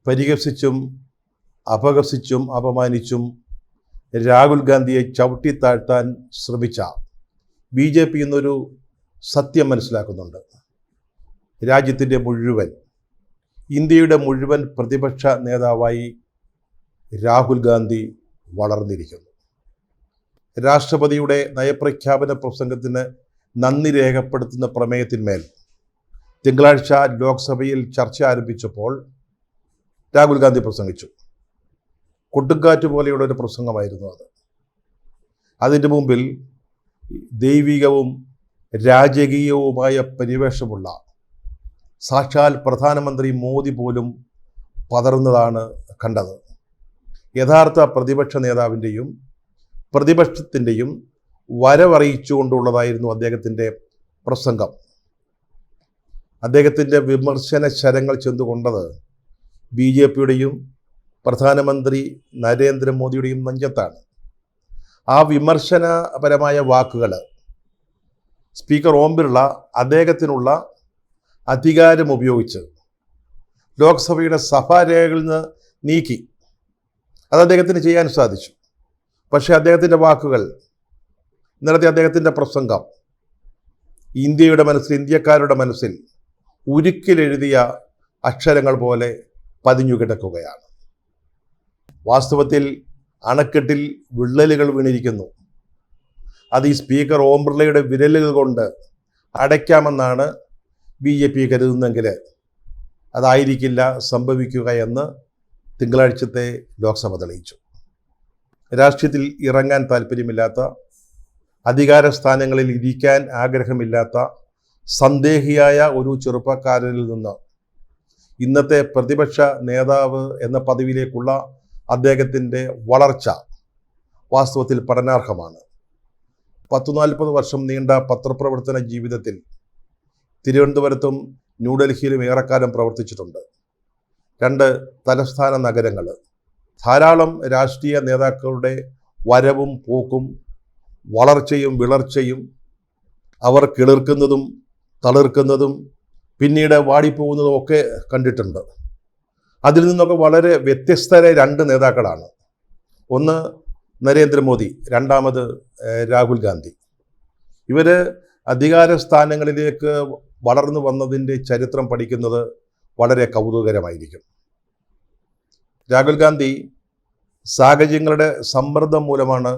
പരിഹസിച്ചും അപഹസിച്ചും അപമാനിച്ചും രാഹുൽ ഗാന്ധിയെ ചവിട്ടിത്താഴ്ത്താൻ ശ്രമിച്ച BJP എന്നൊരു സത്യം മനസ്സിലാക്കുന്നുണ്ട്. രാജ്യത്തിൻ്റെ മുഴുവൻ, ഇന്ത്യയുടെ മുഴുവൻ പ്രതിപക്ഷ നേതാവായി രാഹുൽ ഗാന്ധി വളർന്നിരിക്കുന്നു. രാഷ്ട്രപതിയുടെ നയപ്രഖ്യാപന പ്രസംഗത്തിന് നന്ദി രേഖപ്പെടുത്തുന്ന പ്രമേയത്തിന്മേൽ തിങ്കളാഴ്ച ലോക്സഭയിൽ ചർച്ച ആരംഭിച്ചപ്പോൾ രാഹുൽ ഗാന്ധി പ്രസംഗിച്ചു. കൊടുങ്കാറ്റ് പോലെയുള്ള ഒരു പ്രസംഗമായിരുന്നു അത്. അതിൻ്റെ മുമ്പിൽ ദൈവികവും രാജകീയവുമായ പരിവേഷമുള്ള സാക്ഷാൽ പ്രധാനമന്ത്രി മോദി പോലും പതറുന്നതാണ് കണ്ടത്. യഥാർത്ഥ പ്രതിപക്ഷ നേതാവിൻ്റെയും പ്രതിപക്ഷത്തിൻ്റെയും വരവറിയിച്ചുകൊണ്ടുള്ളതായിരുന്നു അദ്ദേഹത്തിൻ്റെ പ്രസംഗം. അദ്ദേഹത്തിൻ്റെ വിമർശന ശരങ്ങൾ ചെന്നുകൊണ്ടത് BJPയുടെയും പ്രധാനമന്ത്രി നരേന്ദ്രമോദിയുടെയും നെഞ്ചത്താണ്. ആ വിമർശനപരമായ വാക്കുകൾ സ്പീക്കർ ഓം ബിർള അദ്ദേഹത്തിനുള്ള അധികാരം ഉപയോഗിച്ച് ലോക്സഭയുടെ സഭാരേഖകളിൽ നിന്ന് നീക്കി. അത് അദ്ദേഹത്തിന് ചെയ്യാൻ സാധിച്ചു. പക്ഷേ അദ്ദേഹത്തിൻ്റെ വാക്കുകൾ, ഇന്നലത്തെ അദ്ദേഹത്തിൻ്റെ പ്രസംഗം ഇന്ത്യയുടെ മനസ്സിൽ, ഇന്ത്യക്കാരുടെ മനസ്സിൽ ഉരുക്കിലെഴുതിയ അക്ഷരങ്ങൾ പോലെ പതിഞ്ഞു കിടക്കുകയാണ്. വാസ്തവത്തിൽ അണക്കെട്ടിൽ വിള്ളലുകൾ വീണിരിക്കുന്നു. അത് ഈ സ്പീക്കർ ഓം ബിർളയുടെ വിരലുകൾ കൊണ്ട് അടയ്ക്കാമെന്നാണ് BJP കരുതുന്നെങ്കിൽ അതായിരിക്കില്ല സംഭവിക്കുക എന്ന് തിങ്കളാഴ്ചത്തെ ലോക്സഭ തെളിയിച്ചു. രാഷ്ട്രീയത്തിൽ ഇറങ്ങാൻ താല്പര്യമില്ലാത്ത, അധികാര സ്ഥാനങ്ങളിൽ ഇരിക്കാൻ ആഗ്രഹമില്ലാത്ത സന്ദേഹിയായ ഒരു ചെറുപ്പക്കാരനിൽ നിന്ന് ഇന്നത്തെ പ്രതിപക്ഷ നേതാവ് എന്ന പദവിയിലേക്കുള്ള അദ്ദേഹത്തിൻ്റെ വളർച്ച വാസ്തവത്തിൽ പഠനാർഹമാണ്. 40 വർഷം നീണ്ട പത്രപ്രവർത്തന ജീവിതത്തിൽ തിരുവനന്തപുരത്തും ന്യൂഡൽഹിയിലും ഏറെക്കാലം പ്രവർത്തിച്ചിട്ടുണ്ട്. 2 തലസ്ഥാന നഗരങ്ങൾ, ധാരാളം രാഷ്ട്രീയ നേതാക്കളുടെ വരവും പോക്കും വളർച്ചയും വിളർച്ചയും, അവർ കിളിർക്കുന്നതും തളിർക്കുന്നതും പിന്നീട് വാടിപ്പോകുന്നതും ഒക്കെ കണ്ടിട്ടുണ്ട്. അതിൽ നിന്നൊക്കെ വളരെ വ്യത്യസ്തരായ 2 നേതാക്കളാണ്. ഒന്ന് നരേന്ദ്രമോദി, രണ്ടാമത് രാഹുൽ ഗാന്ധി. ഇവർ അധികാര സ്ഥാനങ്ങളിലേക്ക് വളർന്നു വന്നതിൻ്റെ ചരിത്രം പഠിക്കുന്നത് വളരെ കൗതുകകരമായിരിക്കും. രാഹുൽ ഗാന്ധി സാഹചര്യങ്ങളുടെ സമ്മർദ്ദം മൂലമാണ്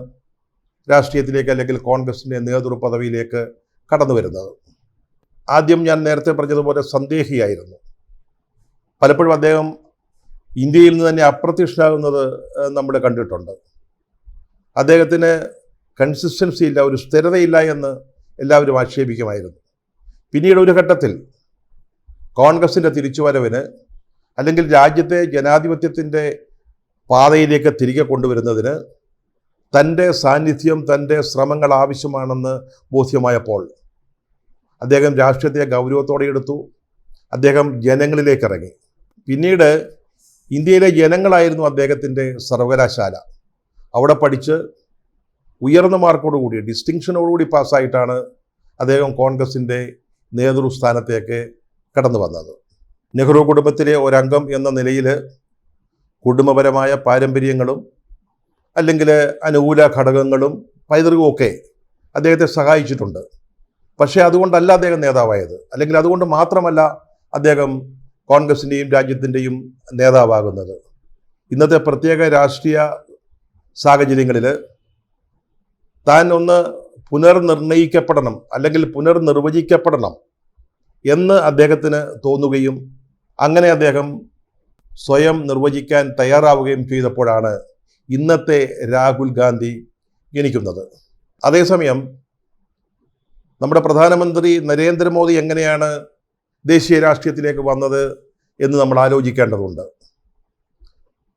രാഷ്ട്രീയത്തിലേക്ക്, അല്ലെങ്കിൽ കോൺഗ്രസിൻ്റെ നേതൃപദവിയിലേക്ക് കടന്നു വരുന്നത്. ആദ്യം ഞാൻ നേരത്തെ പറഞ്ഞതുപോലെ സന്ദേഹിയായിരുന്നു. പലപ്പോഴും അദ്ദേഹം ഇന്ത്യയിൽ നിന്ന് തന്നെ അപ്രത്യക്ഷനാകുന്നത് നമ്മൾ കണ്ടിട്ടുണ്ട്. അദ്ദേഹത്തിന് കൺസിസ്റ്റൻസി ഇല്ല, ഒരു സ്ഥിരതയില്ല എന്ന് എല്ലാവരും ആക്ഷേപിക്കുമായിരുന്നു. പിന്നീട് ഒരു ഘട്ടത്തിൽ കോൺഗ്രസിൻ്റെ തിരിച്ചുവരവിന്, അല്ലെങ്കിൽ രാജ്യത്തെ ജനാധിപത്യത്തിൻ്റെ പാതയിലേക്ക് തിരികെ കൊണ്ടുവരുന്നതിന് തൻ്റെ സാന്നിധ്യം, തൻ്റെ ശ്രമങ്ങൾ ആവശ്യമാണെന്ന് ബോധ്യമായപ്പോൾ അദ്ദേഹം രാഷ്ട്രീയത്തെ ഗൗരവത്തോടെ എടുത്തു. അദ്ദേഹം ജനങ്ങളിലേക്ക് ഇറങ്ങി. പിന്നീട് ഇന്ത്യയിലെ ജനങ്ങളായിരുന്നു അദ്ദേഹത്തിൻ്റെ സർവകലാശാല. അവിടെ പഠിച്ച് ഉയർന്ന മാർക്കോടുകൂടി, ഡിസ്റ്റിങ്ഷനോടുകൂടി പാസ്സായിട്ടാണ് അദ്ദേഹം കോൺഗ്രസിൻ്റെ നേതൃസ്ഥാനത്തേക്ക് കടന്നു വന്നത്. നെഹ്റു കുടുംബത്തിലെ ഒരംഗം എന്ന നിലയിൽ കുടുംബപരമായ പാരമ്പര്യങ്ങളും അല്ലെങ്കിൽ അനുകൂല ഘടകങ്ങളും പൈതൃകവുമൊക്കെ അദ്ദേഹത്തെ സഹായിച്ചിട്ടുണ്ട്. പക്ഷേ അതുകൊണ്ടല്ല അദ്ദേഹം നേതാവായത്, അല്ലെങ്കിൽ അതുകൊണ്ട് മാത്രമല്ല അദ്ദേഹം കോൺഗ്രസിൻ്റെയും രാജ്യത്തിൻ്റെയും നേതാവാകുന്നത്. ഇന്നത്തെ പ്രത്യേക രാഷ്ട്രീയ സാഹചര്യങ്ങളിൽ താൻ ഒന്ന് പുനർനിർണയിക്കപ്പെടണം, അല്ലെങ്കിൽ പുനർനിർവചിക്കപ്പെടണം എന്ന് അദ്ദേഹത്തിന് തോന്നുകയും അങ്ങനെ അദ്ദേഹം സ്വയം നിർവചിക്കാൻ തയ്യാറാവുകയും ചെയ്തപ്പോഴാണ് ഇന്നത്തെ രാഹുൽ ഗാന്ധി ജനിക്കുന്നത്. അതേസമയം നമ്മുടെ പ്രധാനമന്ത്രി നരേന്ദ്രമോദി എങ്ങനെയാണ് ദേശീയ രാഷ്ട്രീയത്തിലേക്ക് വന്നത് എന്ന് നമ്മൾ ആലോചിക്കേണ്ടതുണ്ട്.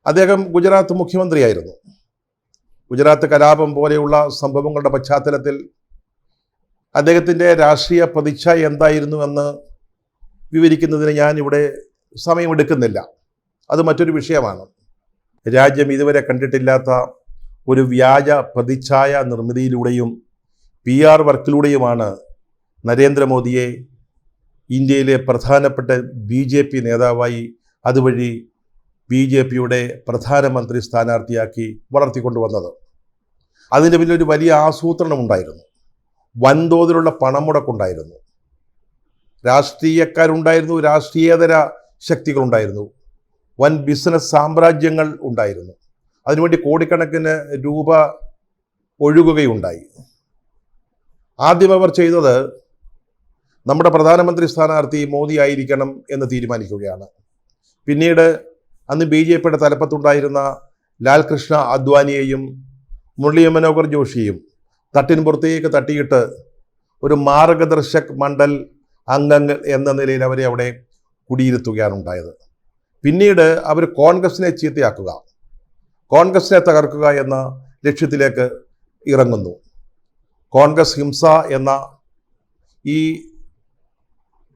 അദ്ദേഹം ഗുജറാത്ത് മുഖ്യമന്ത്രിയായിരുന്നു. ഗുജറാത്ത് കലാപം പോലെയുള്ള സംഭവങ്ങളുടെ പശ്ചാത്തലത്തിൽ അദ്ദേഹത്തിൻ്റെ രാഷ്ട്രീയ പ്രതിച്ഛ എന്തായിരുന്നു എന്ന് വിവരിക്കുന്നതിന് ഞാനിവിടെ സമയമെടുക്കുന്നില്ല. അത് മറ്റൊരു വിഷയമാണ്. രാജ്യം ഇതുവരെ കണ്ടിട്ടില്ലാത്ത ഒരു വ്യാജ പ്രതിച്ഛായ നിർമ്മിതിയിലൂടെയും PR വർക്കിലൂടെയുമാണ് നരേന്ദ്രമോദിയെ ഇന്ത്യയിലെ പ്രധാനപ്പെട്ട BJP നേതാവായി, അതുവഴി BJPയുടെ പ്രധാനമന്ത്രി സ്ഥാനാർത്ഥിയാക്കി വളർത്തിക്കൊണ്ടുവന്നത്. അതിൻ്റെ പിന്നിലൊരു വലിയ ആസൂത്രണം ഉണ്ടായിരുന്നു. വൻതോതിലുള്ള പണമുടക്കുണ്ടായിരുന്നു. രാഷ്ട്രീയക്കാരുണ്ടായിരുന്നു, രാഷ്ട്രീയേതര ശക്തികളുണ്ടായിരുന്നു, വൻ ബിസിനസ് സാമ്രാജ്യങ്ങൾ ഉണ്ടായിരുന്നു. അതിനുവേണ്ടി കോടിക്കണക്കിന് രൂപ ഒഴുകുകയുണ്ടായി. ആദ്യം അവർ ചെയ്തത് നമ്മുടെ പ്രധാനമന്ത്രി സ്ഥാനാർത്ഥി മോദി ആയിരിക്കണം എന്ന് തീരുമാനിക്കുകയാണ്. പിന്നീട് അന്ന് BJPയുടെ തലപ്പത്തുണ്ടായിരുന്ന ലാൽകൃഷ്ണ അദ്വാനിയെയും മുരളി മനോഹർ ജോഷിയും തട്ടിൻപുറത്തേക്ക് തട്ടിയിട്ട് ഒരു മാർഗദർശക് മണ്ഡൽ അംഗങ്ങൾ എന്ന നിലയിൽ അവരെ അവിടെ കുടിയിരുത്തുകയാണ് ഉണ്ടായത്. പിന്നീട് അവർ കോൺഗ്രസിനെ ചീത്തയാക്കുക, കോൺഗ്രസിനെ തകർക്കുക എന്ന ലക്ഷ്യത്തിലേക്ക് ഇറങ്ങുന്നു. കോൺഗ്രസ് ഹിംസ എന്ന ഈ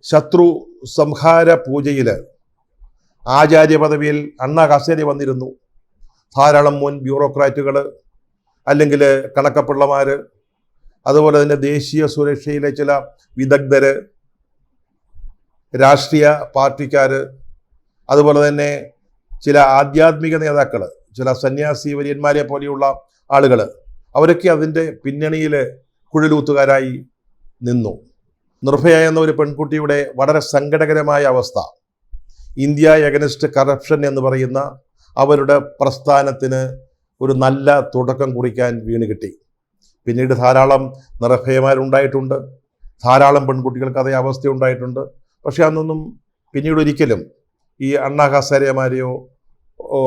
ശത്രു സംഹാര പൂജയിൽ ആചാര്യ പദവിയിൽ അണ്ണാ ഹസാരെ വന്നിരുന്നു. ധാരാളം മുൻ ബ്യൂറോക്രാറ്റുകൾ, അല്ലെങ്കിൽ കണക്കപ്പിള്ളമാർ, അതുപോലെ തന്നെ ദേശീയ സുരക്ഷയിലെ ചില വിദഗ്ധർ, രാഷ്ട്രീയ പാർട്ടിക്കാർ, അതുപോലെ തന്നെ ചില ആധ്യാത്മിക നേതാക്കൾ, ചില സന്യാസി വര്യന്മാരെ പോലെയുള്ള ആളുകൾ, അവരൊക്കെ അതിൻ്റെ പിന്നണിയിൽ കുഴലൂത്തുകാരായി നിന്നു. നിർഭയ എന്ന ഒരു പെൺകുട്ടിയുടെ വളരെ സങ്കടകരമായ അവസ്ഥ, ഇന്ത്യ എഗനിസ്റ്റ് കറപ്ഷൻ എന്ന് പറയുന്ന അവരുടെ പ്രസ്ഥാനത്തിന് ഒരു നല്ല തുടക്കം കുറിക്കാൻ വീണ് കിട്ടി. പിന്നീട് ധാരാളം നിർഭയമാരുണ്ടായിട്ടുണ്ട്, ധാരാളം പെൺകുട്ടികൾക്ക് അതേ അവസ്ഥ ഉണ്ടായിട്ടുണ്ട്. പക്ഷേ അന്നൊന്നും പിന്നീട് ഒരിക്കലും ഈ അണ്ണാ ഹസാരെമാരെയോ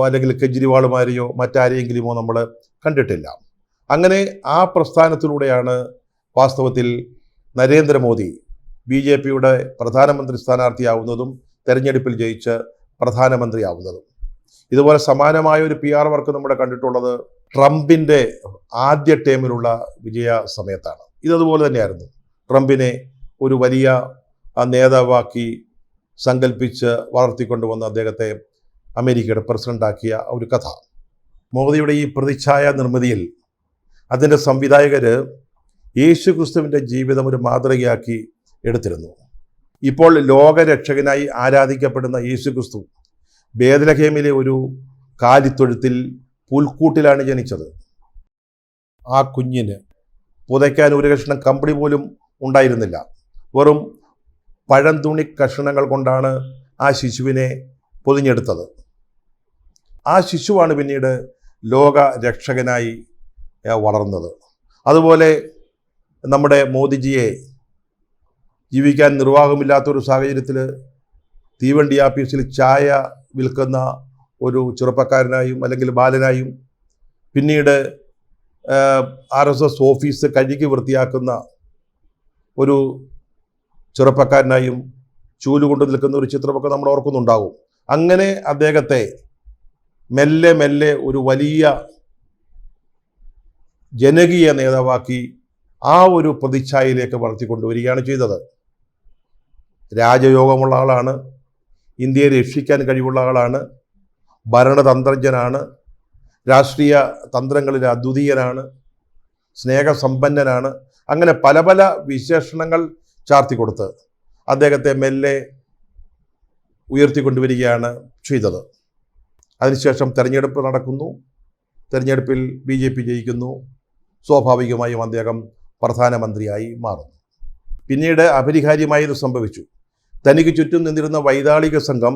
അല്ലെങ്കിൽ കെജ്രിവാളുമാരെയോ മറ്റാരെയെങ്കിലുമോ നമ്മൾ കണ്ടിട്ടില്ല. അങ്ങനെ ആ പ്രസ്ഥാനത്തിലൂടെയാണ് വാസ്തവത്തിൽ നരേന്ദ്രമോദി BJPയുടെ പ്രധാനമന്ത്രി സ്ഥാനാർത്ഥിയാവുന്നതും തെരഞ്ഞെടുപ്പിൽ ജയിച്ച് പ്രധാനമന്ത്രിയാവുന്നതും. ഇതുപോലെ സമാനമായ ഒരു PR വർക്ക് നമ്മുടെ കണ്ടിട്ടുള്ളത് ട്രംപിൻ്റെ ആദ്യ ടേമിലുള്ള വിജയ സമയത്താണ്. ഇതതുപോലെ തന്നെയായിരുന്നു. ട്രംപിനെ ഒരു വലിയ നേതാവാക്കി സങ്കല്പിച്ച് വളർത്തിക്കൊണ്ടുവന്ന് അദ്ദേഹത്തെ അമേരിക്കയുടെ പ്രസിഡൻ്റാക്കിയ ഒരു കഥ. മോദിയുടെ ഈ പ്രതിച്ഛായ നിർമ്മിതിയിൽ അതിൻ്റെ സംവിധായകർ യേശുക്രിസ്തുവിൻ്റെ ജീവിതം ഒരു മാതൃകയാക്കി എടുത്തിരുന്നു. ഇപ്പോൾ ലോകരക്ഷകനായി ആരാധിക്കപ്പെടുന്ന യേശുക്രിസ്തു ബേത്ലഹേമിലെ ഒരു കാലിത്തൊഴുത്തിൽ പുൽക്കൂട്ടിലാണ് ജനിച്ചത്. ആ കുഞ്ഞിന് പുതയ്ക്കാൻ ഒരു കഷ്ണം കമ്പിളി പോലും ഉണ്ടായിരുന്നില്ല. വെറും പഴംതുണി കഷണങ്ങൾ കൊണ്ടാണ് ആ ശിശുവിനെ പൊതിഞ്ഞെടുത്തത്. ആ ശിശുവാണ് പിന്നീട് ലോക രക്ഷകനായി വളർന്നത്. അതുപോലെ നമ്മുടെ മോദിജിയെ ജീവിക്കാൻ നിർവാഹമില്ലാത്തൊരു സാഹചര്യത്തിൽ തീവണ്ടി ആഫീസിൽ ചായ വിൽക്കുന്ന ഒരു ചെറുപ്പക്കാരനായും അല്ലെങ്കിൽ ബാലനായും, പിന്നീട് RSS ഓഫീസ് കഴുകി വൃത്തിയാക്കുന്ന ഒരു ചെറുപ്പക്കാരനായും ചൂലുകൊണ്ട് നിൽക്കുന്ന ഒരു ചിത്രമൊക്കെ നമ്മൾ ഓർക്കുന്നുണ്ടാവും. അങ്ങനെ അദ്ദേഹത്തെ മെല്ലെ മെല്ലെ ഒരു വലിയ ജനകീയ നേതാവാക്കി ആ ഒരു പ്രതിച്ഛായയിലേക്ക് വളർത്തിക്കൊണ്ടുവരികയാണ് ചെയ്തത്. രാജയോഗമുള്ള ആളാണ്, ഇന്ത്യയെ രക്ഷിക്കാൻ കഴിവുള്ള ആളാണ്, ഭരണതന്ത്രജ്ഞനാണ്, രാഷ്ട്രീയ തന്ത്രങ്ങളിൽ അദ്വിതീയനാണ്, സ്നേഹസമ്പന്നനാണ്. അങ്ങനെ പല പല വിശേഷണങ്ങൾ ചാർത്തിക്കൊടുത്ത് അദ്ദേഹത്തെ മെല്ലെ ഉയർത്തിക്കൊണ്ടുവരികയാണ് ചെയ്തത്. അതിനുശേഷം തെരഞ്ഞെടുപ്പ് നടക്കുന്നു. തെരഞ്ഞെടുപ്പിൽ BJP ജയിക്കുന്നു. സ്വാഭാവികമായും അദ്ദേഹം പ്രധാനമന്ത്രിയായി മാറുന്നു. പിന്നീട് അപരിഹാര്യമായത് സംഭവിച്ചു. തനിക്ക് ചുറ്റും നിന്നിരുന്ന വൈതാളിക സംഘം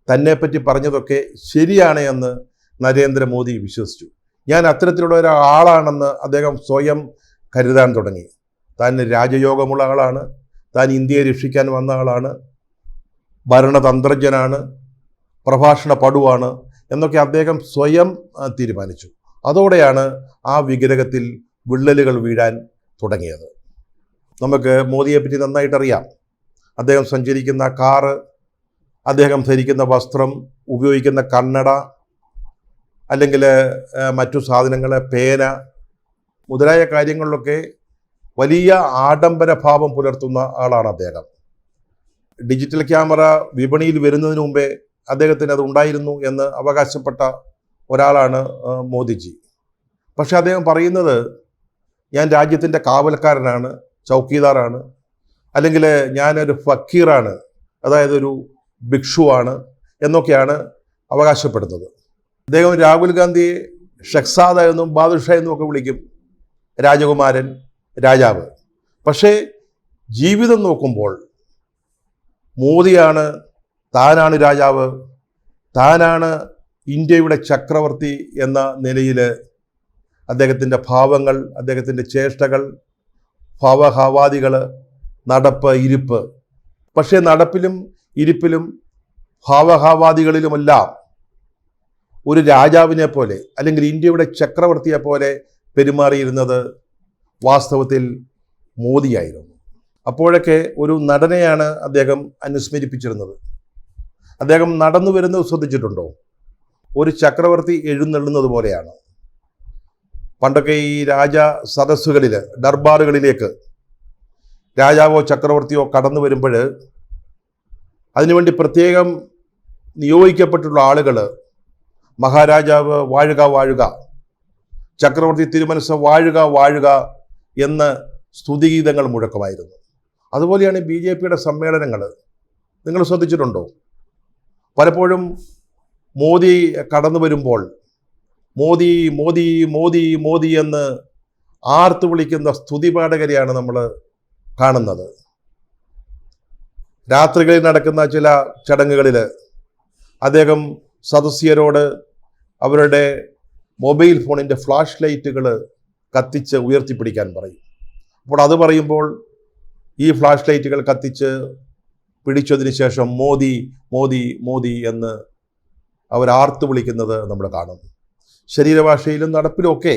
തന്നെപ്പറ്റി പറഞ്ഞതൊക്കെ ശരിയാണ് എന്ന് നരേന്ദ്രമോദി വിശ്വസിച്ചു. ഞാൻ അത്തരത്തിലുള്ള ഒരാളാണെന്ന് അദ്ദേഹം സ്വയം കരുതാൻ തുടങ്ങി. താൻ രാജയോഗമുള്ള ആളാണ്, താൻ ഇന്ത്യയെ രക്ഷിക്കാൻ വന്ന ആളാണ്, ഭരണതന്ത്രജ്ഞനാണ്, പ്രഭാഷണ പടുവാണ് എന്നൊക്കെ അദ്ദേഹം സ്വയം തീരുമാനിച്ചു. അതോടെയാണ് ആ വിഗ്രഹത്തിൽ വിള്ളലുകൾ വീഴാൻ തുടങ്ങിയത്. നമുക്ക് മോദിയെപ്പറ്റി നന്നായിട്ടറിയാം. അദ്ദേഹം സഞ്ചരിക്കുന്ന കാറ്, അദ്ദേഹം ധരിക്കുന്ന വസ്ത്രം, ഉപയോഗിക്കുന്ന കണ്ണട, അല്ലെങ്കിൽ മറ്റു സാധനങ്ങൾ, പേന മുതലായ കാര്യങ്ങളിലൊക്കെ വലിയ ആഡംബര ഭാവം പുലർത്തുന്ന ആളാണ് അദ്ദേഹം. ഡിജിറ്റൽ ക്യാമറ വിപണിയിൽ വരുന്നതിന് മുമ്പേ അദ്ദേഹത്തിന് അത് ഉണ്ടായിരുന്നു എന്ന് അവകാശപ്പെട്ട ഒരാളാണ് മോദിജി. പക്ഷെ അദ്ദേഹം പറയുന്നത് ഞാൻ രാജ്യത്തിൻ്റെ കാവൽക്കാരനാണ്, ചൗക്കീദാറാണ്, അല്ലെങ്കിൽ ഞാനൊരു ഫക്കീറാണ്, അതായത് ഒരു ഭിക്ഷുവാണ് എന്നൊക്കെയാണ് അവകാശപ്പെടുന്നത്. അദ്ദേഹം രാഹുൽ ഗാന്ധിയെ ഷഹ്സാദ എന്നും ബാദുഷ എന്നും ഒക്കെ വിളിക്കും, രാജകുമാരൻ, രാജാവ്. പക്ഷേ ജീവിതം നോക്കുമ്പോൾ മോദിയാണ്, താനാണ് രാജാവ്, താനാണ് ഇന്ത്യയുടെ ചക്രവർത്തി എന്ന നിലയിൽ അദ്ദേഹത്തിൻ്റെ ഭാവങ്ങൾ, അദ്ദേഹത്തിൻ്റെ ചേഷ്ടകൾ, ഭാവഹാവാദികൾ, നടപ്പ്, ഇരിപ്പ്. പക്ഷേ നടപ്പിലും ഇരിപ്പിലും ഭാവഹാവാദികളിലുമെല്ലാം ഒരു രാജാവിനെ പോലെ അല്ലെങ്കിൽ ഇന്ത്യയുടെ ചക്രവർത്തിയെ പോലെ പെരുമാറിയിരുന്നത് വാസ്തവത്തിൽ മോദിയായിരുന്നു. അപ്പോഴൊക്കെ ഒരു നടനെയാണ് അദ്ദേഹം അനുസ്മരിപ്പിച്ചിരുന്നത്. അദ്ദേഹം നടന്നു വരുന്നത് ശ്രദ്ധിച്ചിട്ടുണ്ടോ? ഒരു ചക്രവർത്തി എഴുന്നള്ളുന്നത് പോലെയാണ്. പണ്ടൊക്കെ ഈ രാജ സദസ്സുകളിൽ, ദർബാറുകളിലേക്ക് രാജാവോ ചക്രവർത്തിയോ കടന്നു വരുമ്പോൾ അതിനുവേണ്ടി പ്രത്യേകം നിയോഗിക്കപ്പെട്ടുള്ള ആളുകൾ മഹാരാജാവ് വാഴുക വാഴുക, ചക്രവർത്തി തിരുമനസ് വാഴുക വാഴുക എന്ന് സ്തുതിഗീതങ്ങൾ മുഴക്കമായിരുന്നു. അതുപോലെയാണ് BJPയുടെ സമ്മേളനങ്ങൾ. നിങ്ങൾ ശ്രദ്ധിച്ചിട്ടുണ്ടോ? പലപ്പോഴും മോദി കടന്നു വരുമ്പോൾ മോദി മോദി മോദി മോദി എന്ന് ആർത്തു വിളിക്കുന്ന സ്തുതിപാഠകരെയാണ് നമ്മൾ കാണുന്നത്. രാത്രികളിൽ നടക്കുന്ന ചില ചടങ്ങുകളിൽ അദ്ദേഹം സദസ്യരോട് അവരുടെ മൊബൈൽ ഫോണിൻ്റെ ഫ്ലാഷ് ലൈറ്റുകൾ കത്തിച്ച് ഉയർത്തിപ്പിടിക്കാൻ പറയും. അപ്പോൾ അത് പറയുമ്പോൾ ഈ ഫ്ലാഷ് ലൈറ്റുകൾ കത്തിച്ച് പിടിച്ചതിന് ശേഷം മോദി മോദി മോദി എന്ന് അവർ ആർത്തു വിളിക്കുന്നത് നമ്മൾ കാണും. ശരീരഭാഷയിലും നടപ്പിലുമൊക്കെ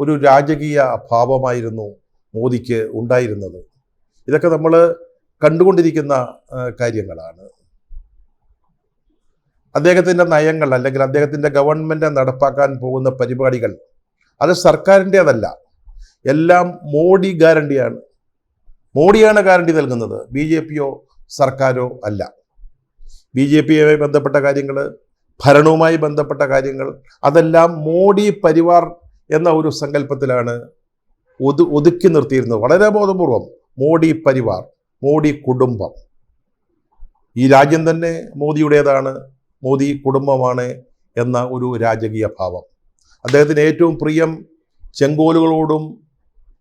ഒരു രാജകീയ ഭാവമായിരുന്നു മോദിക്ക് ഉണ്ടായിരുന്നത്. ഇതൊക്കെ നമ്മൾ കണ്ടുകൊണ്ടിരിക്കുന്ന കാര്യങ്ങളാണ്. അദ്ദേഹത്തിൻ്റെ നയങ്ങൾ അല്ലെങ്കിൽ അദ്ദേഹത്തിൻ്റെ ഗവൺമെൻറ് നടപ്പാക്കാൻ പോകുന്ന പരിപാടികൾ അത് സർക്കാരിൻ്റേതല്ല, എല്ലാം മോഡി ഗ്യാരണ്ടിയാണ്. മോഡിയാണ് ഗ്യാരണ്ടി നൽകുന്നത്, BJPയോ സർക്കാരോ അല്ല. BJPയുമായി ബന്ധപ്പെട്ട കാര്യങ്ങൾ, ഭരണവുമായി ബന്ധപ്പെട്ട കാര്യങ്ങൾ അതെല്ലാം മോഡി പരിവാർ എന്ന ഒരു സങ്കല്പത്തിലാണ് ഒതുക്കി നിർത്തിയിരുന്നത്. വളരെ ബോധപൂർവം മോഡി പരിവാർ, മോഡി കുടുംബം. ഈ രാജ്യം തന്നെ മോദിയുടേതാണ്, മോദി കുടുംബമാണ് എന്ന ഒരു രാജകീയ ഭാവം. അദ്ദേഹത്തിന് ഏറ്റവും പ്രിയം ചെങ്കോലുകളോടും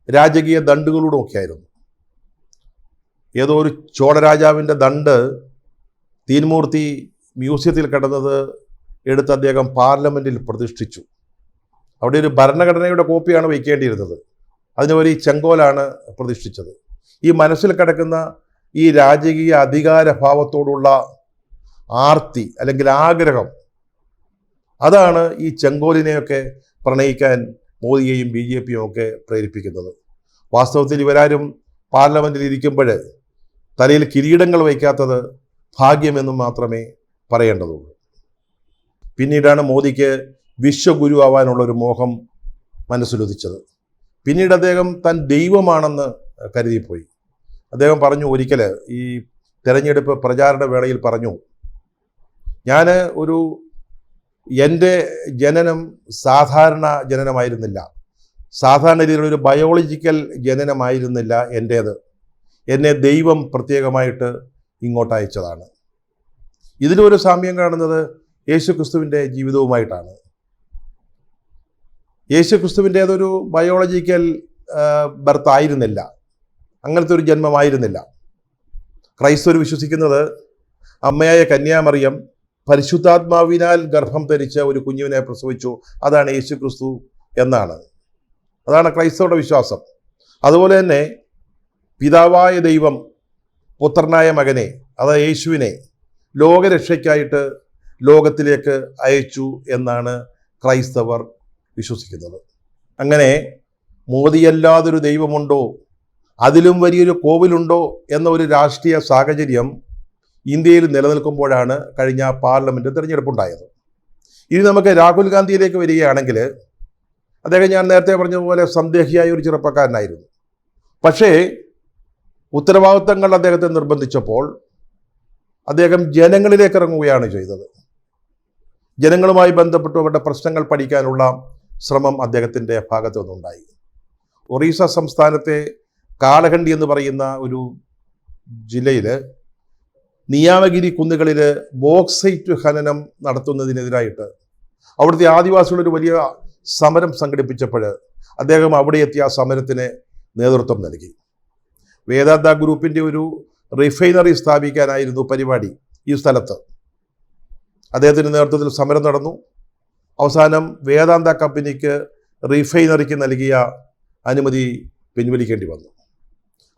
രാജകീയ ദണ്ടുകളോടും ഒക്കെ ആയിരുന്നു. ഏതോ ഒരു ചോളരാജാവിൻ്റെ ദണ്ട് തീൻമൂർത്തി മ്യൂസിയത്തിൽ കിടന്നത് എടുത്ത് അദ്ദേഹം പാർലമെൻറ്റിൽ പ്രതിഷ്ഠിച്ചു. അവിടെ ഒരു ഭരണഘടനയുടെ കോപ്പിയാണ് വയ്ക്കേണ്ടിയിരുന്നത്, അതിന് ഒരു ചെങ്കോലാണ് പ്രതിഷ്ഠിച്ചത്. ഈ മനസ്സിൽ കിടക്കുന്ന ഈ രാജകീയ അധികാരഭാവത്തോടുള്ള ആർത്തി അല്ലെങ്കിൽ ആഗ്രഹം, അതാണ് ഈ ചെങ്കോലിനെയൊക്കെ പ്രണയിക്കാൻ മോദിയെയും BJPയും ഒക്കെ പ്രേരിപ്പിക്കുന്നത്. വാസ്തവത്തിൽ ഇവരാരും പാർലമെൻറ്റിൽ ഇരിക്കുമ്പോൾ തലയിൽ കിരീടങ്ങൾ വയ്ക്കാത്തത് ഭാഗ്യമെന്നും മാത്രമേ പറയേണ്ടതുള്ളൂ. പിന്നീടാണ് മോദിക്ക് വിശ്വഗുരു ആവാനുള്ളൊരു മോഹം മനസ്സിലുദിച്ചത്. പിന്നീട് അദ്ദേഹം താൻ ദൈവമാണെന്ന് കരുതിപ്പോയി. അദ്ദേഹം പറഞ്ഞു, ഒരിക്കൽ ഈ തെരഞ്ഞെടുപ്പ് പ്രചാരണ വേളയിൽ പറഞ്ഞു, ഞാൻ എൻ്റെ ജനനം സാധാരണ ജനനമായിരുന്നില്ല, സാധാരണ രീതിയിലൊരു ബയോളജിക്കൽ ജനനമായിരുന്നില്ല എൻ്റേത്, എന്നെ ദൈവം പ്രത്യേകമായിട്ട് ഇങ്ങോട്ട് അയച്ചതാണ്. ഇതിലൊരു സാമ്യം കാണുന്നത് യേശുക്രിസ്തുവിൻ്റെ ജീവിതവുമായിട്ടാണ്. യേശുക്രിസ്തുവിൻ്റേതൊരു ബയോളജിക്കൽ ബർത്ത് ആയിരുന്നില്ല, അങ്ങനത്തെ ഒരു ജന്മമായിരുന്നില്ല. ക്രൈസ്തവർ വിശ്വസിക്കുന്നത് അമ്മയായ കന്യാമറിയം പരിശുദ്ധാത്മാവിനാൽ ഗർഭം ധരിച്ച ഒരു കുഞ്ഞിനെ പ്രസവിച്ചു, അതാണ് യേശുക്രിസ്തു എന്നാണ്. അതാണ് ക്രൈസ്തവരുടെ വിശ്വാസം. അതുപോലെ തന്നെ പിതാവായ ദൈവം പുത്രനായ മകനെ, അതായത് യേശുവിനെ ലോകരക്ഷയ്ക്കായിട്ട് ലോകത്തിലേക്ക് അയച്ചു എന്നാണ് ക്രൈസ്തവർ വിശ്വസിക്കുന്നത്. അങ്ങനെ മോദിയല്ലാതൊരു ദൈവമുണ്ടോ, അതിലും വലിയൊരു കോവിലുണ്ടോ എന്ന ഒരു രാഷ്ട്രീയ സാഹചര്യം ഇന്ത്യയിൽ നിലനിൽക്കുമ്പോഴാണ് കഴിഞ്ഞ പാർലമെൻറ്റ് തിരഞ്ഞെടുപ്പുണ്ടായത്. ഇനി നമുക്ക് രാഹുൽ ഗാന്ധിയിലേക്ക് വരികയാണെങ്കിൽ, അദ്ദേഹം ഞാൻ നേരത്തെ പറഞ്ഞതുപോലെ സന്ദേഹിയായ ഒരു ചെറുപ്പക്കാരനായിരുന്നു. പക്ഷേ ഉത്തരവാദിത്തങ്ങൾ അദ്ദേഹത്തെ നിർബന്ധിച്ചപ്പോൾ അദ്ദേഹം ജനങ്ങളിലേക്ക് ഇറങ്ങുകയാണ് ചെയ്തത്. ജനങ്ങളുമായി ബന്ധപ്പെട്ട് അവരുടെ പ്രശ്നങ്ങൾ പഠിക്കാനുള്ള ശ്രമം അദ്ദേഹത്തിൻ്റെ ഭാഗത്തു നിന്നുണ്ടായി. ഒറീസ സംസ്ഥാനത്തെ കാലഹണ്ഡി എന്ന് പറയുന്ന ഒരു ജില്ലയിൽ നിയാമഗിരി കുന്നുകളിൽ ബോക്സൈറ്റ് ഖനനം നടത്തുന്നതിനെതിരായിട്ട് അവിടുത്തെ ആദിവാസികളൊരു വലിയ സമരം സംഘടിപ്പിച്ചപ്പോൾ അദ്ദേഹം അവിടെ എത്തിയ ആ സമരത്തിന് നേതൃത്വം നൽകി. വേദാന്ത ഗ്രൂപ്പിൻ്റെ ഒരു റിഫൈനറി സ്ഥാപിക്കാനായിരുന്നു പരിപാടി ഈ സ്ഥലത്ത്. അദ്ദേഹത്തിൻ്റെ നേതൃത്വത്തിൽ സമരം നടന്നു. അവസാനം വേദാന്ത കമ്പനിക്ക് റിഫൈനറിക്ക് നൽകിയ അനുമതി പിൻവലിക്കേണ്ടി വന്നു.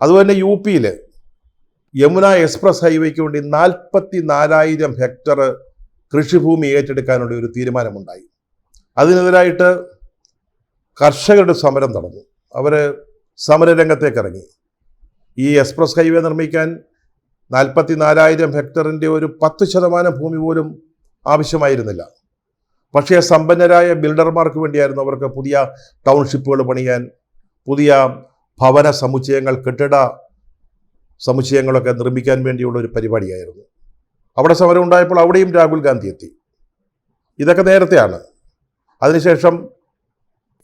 അതുപോലെ യു പിയിൽ യമുന എക്സ്പ്രസ് ഹൈവേക്ക് വേണ്ടി 44,000 ഹെക്ടർ കൃഷിഭൂമി ഏറ്റെടുക്കാനുള്ള ഒരു തീരുമാനമുണ്ടായി. അതിനെതിരായിട്ട് കർഷകരുടെ സമരം നടന്നു. അവർ സമരരംഗത്തേക്ക് ഇറങ്ങി. ഈ എക്സ്പ്രസ് ഹൈവേ നിർമ്മിക്കാൻ 44,000 ഹെക്ടറിൻ്റെ ഒരു 10% ഭൂമി പോലും ആവശ്യമായിരുന്നില്ല. പക്ഷേ സമ്പന്നരായ ബിൽഡർമാർക്ക് വേണ്ടിയായിരുന്നു അവർക്ക് പുതിയ ടൗൺഷിപ്പുകൾ പണിയാൻ, പുതിയ ഭവന സമുച്ചയങ്ങൾ, കെട്ടിട സമുച്ചയങ്ങളൊക്കെ നിർമ്മിക്കാൻ വേണ്ടിയുള്ള ഒരു പരിപാടിയായിരുന്നു. അവിടെ സമരം ഉണ്ടായപ്പോൾ അവിടെയും രാഹുൽ ഗാന്ധി എത്തി. ഇതൊക്കെ നേരത്തെയാണ്. അതിനുശേഷം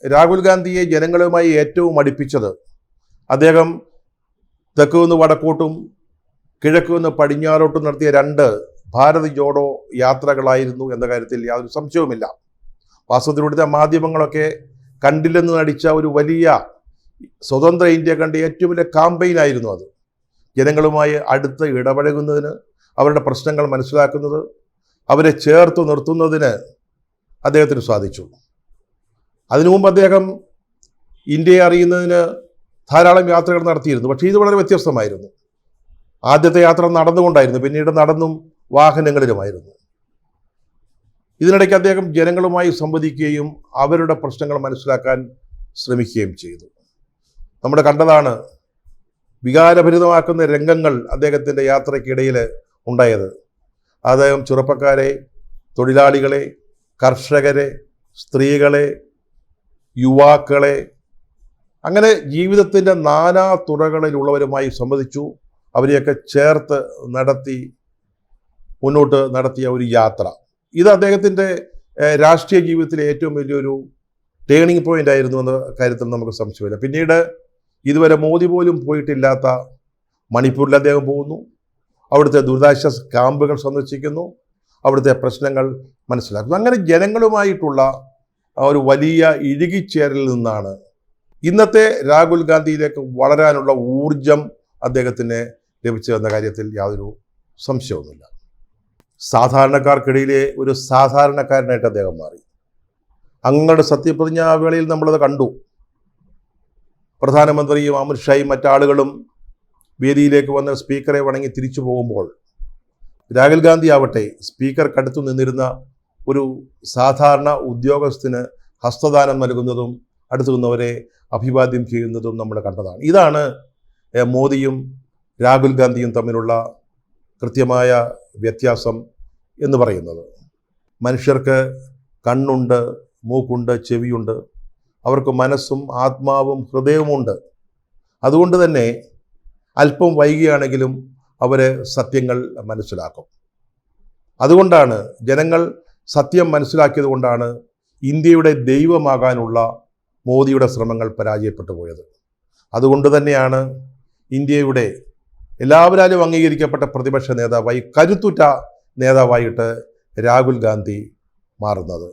രാഹുൽ ഗാന്ധിയെ ജനങ്ങളുമായി ഏറ്റവും അടുപ്പിച്ചത് അദ്ദേഹം തെക്ക് നിന്ന് വടക്കോട്ടും കിഴക്ക് നിന്ന് പടിഞ്ഞാറോട്ടും നടത്തിയ 2 ഭാരത് ജോഡോ യാത്രകളായിരുന്നു എന്ന കാര്യത്തിൽ യാതൊരു സംശയവുമില്ല. വാസ്തവത്തിൽ ഇവിടുത്തെ മാധ്യമങ്ങളൊക്കെ കണ്ടില്ലെന്ന് നടിച്ച ഒരു വലിയ സ്വതന്ത്ര ഇന്ത്യ കണ്ട ഏറ്റവും വലിയ കാമ്പയിനായിരുന്നു അത്. ജനങ്ങളുമായി അടുത്ത് ഇടപഴകുന്നതിന്, അവരുടെ പ്രശ്നങ്ങൾ മനസ്സിലാക്കുന്നത്, അവരെ ചേർത്ത് നിർത്തുന്നതിന് അദ്ദേഹത്തിന് സാധിച്ചു. അതിനു മുമ്പ് അദ്ദേഹം ഇന്ത്യയെ അറിയുന്നതിന് ധാരാളം യാത്രകൾ നടത്തിയിരുന്നു. പക്ഷേ ഇത് വളരെ വ്യത്യസ്തമായിരുന്നു. ആദ്യത്തെ യാത്ര നടന്നുകൊണ്ടായിരുന്നു, പിന്നീട് നടന്നും വാഹനങ്ങളിലുമായിരുന്നു. ഇതിനിടയ്ക്ക് അദ്ദേഹം ജനങ്ങളുമായി സംവദിക്കുകയും അവരുടെ പ്രശ്നങ്ങൾ മനസ്സിലാക്കാൻ ശ്രമിക്കുകയും ചെയ്തു. നമ്മൾ കണ്ടതാണ് വികാരഭരിതമാക്കുന്ന രംഗങ്ങൾ അദ്ദേഹത്തിൻ്റെ യാത്രയ്ക്കിടയിൽ ഉണ്ടായത്. അദ്ദേഹം ചെറുപ്പക്കാരെ, തൊഴിലാളികളെ, കർഷകരെ, സ്ത്രീകളെ, യുവാക്കളെ, അങ്ങനെ ജീവിതത്തിൻ്റെ നാനാ തുറകളിലുള്ളവരുമായി സംവദിച്ചു. അവരെയൊക്കെ ചേർത്ത് മുന്നോട്ട് നടത്തിയ ഒരു യാത്ര. ഇത് അദ്ദേഹത്തിൻ്റെ രാഷ്ട്രീയ ജീവിതത്തിലെ ഏറ്റവും വലിയൊരു ടേണിംഗ് പോയിന്റ് ആയിരുന്നു എന്ന കാര്യത്തിൽ നമുക്ക് സംശയമില്ല. പിന്നീട് ഇതുവരെ മോദി പോലും പോയിട്ടില്ലാത്ത മണിപ്പൂരിൽ അദ്ദേഹം പോകുന്നു. അവിടുത്തെ ദുരിതാശ്വാസ ക്യാമ്പുകൾ സന്ദർശിക്കുന്നു, അവിടുത്തെ പ്രശ്നങ്ങൾ മനസ്സിലാക്കുന്നു. അങ്ങനെ ജനങ്ങളുമായിട്ടുള്ള ഒരു വലിയ ഇഴുകിച്ചേരലിൽ നിന്നാണ് ഇന്നത്തെ രാഹുൽ ഗാന്ധിയിലേക്ക് വളരാനുള്ള ഊർജം അദ്ദേഹത്തിന് ലഭിച്ചതെന്ന കാര്യത്തിൽ യാതൊരു സംശയവുമില്ല. സാധാരണക്കാർക്കിടയിലെ ഒരു സാധാരണക്കാരനായിട്ട് അദ്ദേഹം മാറി. അങ്ങയുടെ സത്യപ്രതിജ്ഞാവേളയിൽ നമ്മളത് കണ്ടു. പ്രധാനമന്ത്രിയും അമിത്ഷായും മറ്റാളുകളും വേദിയിലേക്ക് വന്ന് സ്പീക്കറെ വണങ്ങി തിരിച്ചു പോകുമ്പോൾ രാഹുൽ ഗാന്ധി ആവട്ടെ സ്പീക്കർക്കടുത്തു നിന്നിരുന്ന ഒരു സാധാരണ ഉദ്യോഗസ്ഥന് ഹസ്തദാനം നൽകുന്നതും അടുത്തു നിന്നവരെ അഭിവാദ്യം ചെയ്യുന്നതും നമ്മൾ കണ്ടതാണ്. ഇതാണ് മോദിയും രാഹുൽ ഗാന്ധിയും തമ്മിലുള്ള കൃത്യമായ വ്യത്യാസം എന്ന് പറയുന്നത്. മനുഷ്യർക്ക് കണ്ണുണ്ട്, മൂക്കുണ്ട്, ചെവിയുണ്ട്. അവർക്ക് മനസ്സും ആത്മാവും ഹൃദയവുമുണ്ട്. അതുകൊണ്ട് തന്നെ അല്പം വൈകിയാണെങ്കിലും അവർ സത്യങ്ങൾ മനസ്സിലാക്കും. അതുകൊണ്ടാണ് ജനങ്ങൾ സത്യം മനസ്സിലാക്കിയത് കൊണ്ടാണ് ഇന്ത്യയുടെ ദൈവമാകാനുള്ള മോദിയുടെ ശ്രമങ്ങൾ പരാജയപ്പെട്ടു പോയത്. അതുകൊണ്ട് തന്നെയാണ് ഇന്ത്യയുടെ എല്ലാവരാലും അംഗീകരിക്കപ്പെട്ട പ്രതിപക്ഷ നേതാവായി, കരുത്തുറ്റ നേതാവായിട്ട് രാഹുൽ ഗാന്ധി മാറുന്നത്.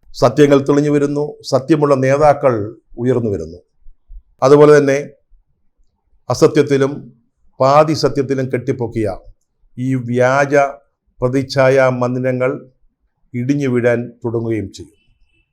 സത്യങ്ങൾ തെളിഞ്ഞു വരുന്നു, സത്യമുള്ള നേതാക്കൾ ഉയർന്നു വരുന്നു. അതുപോലെ തന്നെ അസത്യത്തിലും പാതി സത്യത്തിലും കെട്ടിപ്പൊക്കിയ ഈ വ്യാജ പ്രതിച്ഛായ മന്ദിരങ്ങൾ ഇടിഞ്ഞു വീഴാൻ തുടങ്ങുകയും ചെയ്യും.